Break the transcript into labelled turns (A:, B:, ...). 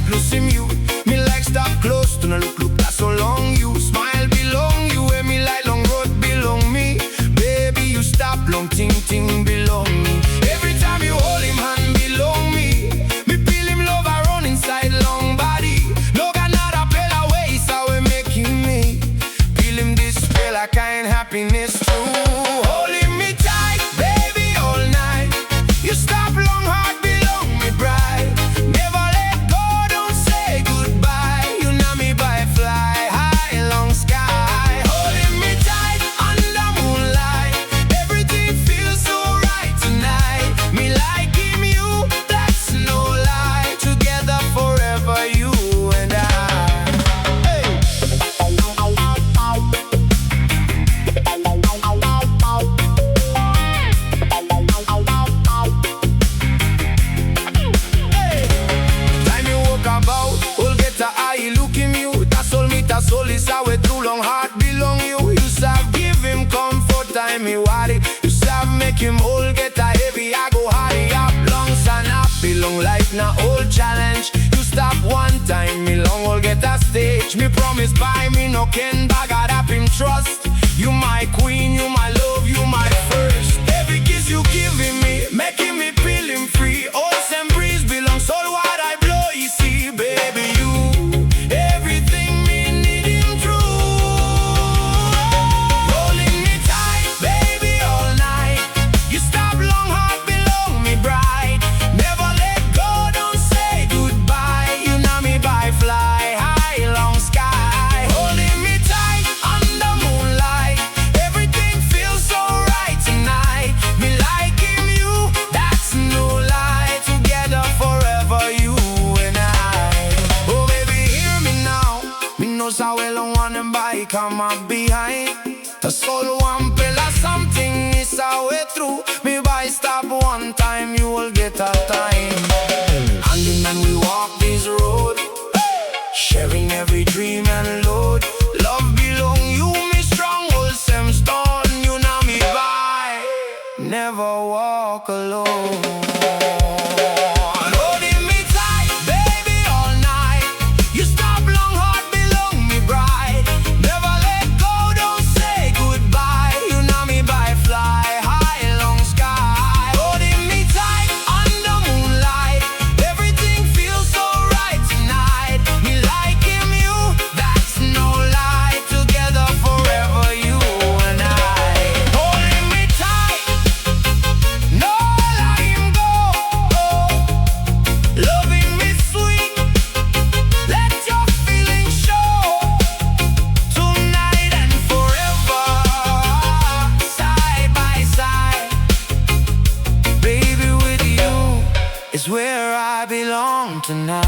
A: close him you. Me like stop close to no look that so long. You smile belong you, and me like long road belong me. Baby, you stop long ting ting belong me. Every time you hold him hand belong me. Me feel him love around inside long body. No got not a better way, so we making me feel him this feel like kind happiness too. Holding me tight, baby, all night. You stop long heart belong me bright. Never let go, don't say goodbye. You know me by fly high long sky. Holding me tight under moonlight. Everything feels so right tonight. Me like him, you, that's no lie. Together forever, you and I. Hey. Time you walk about, all get a eye look in you. That's all is how we too long heart belong you. You serve give him comfort, time me worry. You serve make him all get a heavy, I go hurry up. Long sun up, belong life na old challenge. You stop one time, me long all get a stage. Me promise by me no can bag up him trust. You my queen, you my love, you my first. Every kiss you giving me, making me feel him free. Ocean breeze belong soul what I blow, you see, baby, you everything me need him true. Holding me tight, baby, all night. You stop long heart belong me bright. Never let go, don't say goodbye. You know me by fly high long sky. Holding me tight under moonlight. Everything feels so right tonight. Me like him, you, that's no lie. Together forever, you and I. Oh baby, hear me now. Me knows how well I want him by come up behind. The soul one pillar something is our way through. Me by stop one time, you will get a time. And then we walk this road, sharing every dream and load. Love belong you, me strong wholesome stone. You know me by never walk alone. Holding me tight, baby, all night. You stop long heart belong me bright. Never let go, don't say goodbye. You know me by fly high long sky. Holding me tight under moonlight. Everything feels so right tonight. Me like him, you, that's no lie. Together forever, you and I. Holding me tight, no let him go. Loving me sweet, let your feelings show. Tonight and forever, side by side. Baby, with you is where I belong tonight.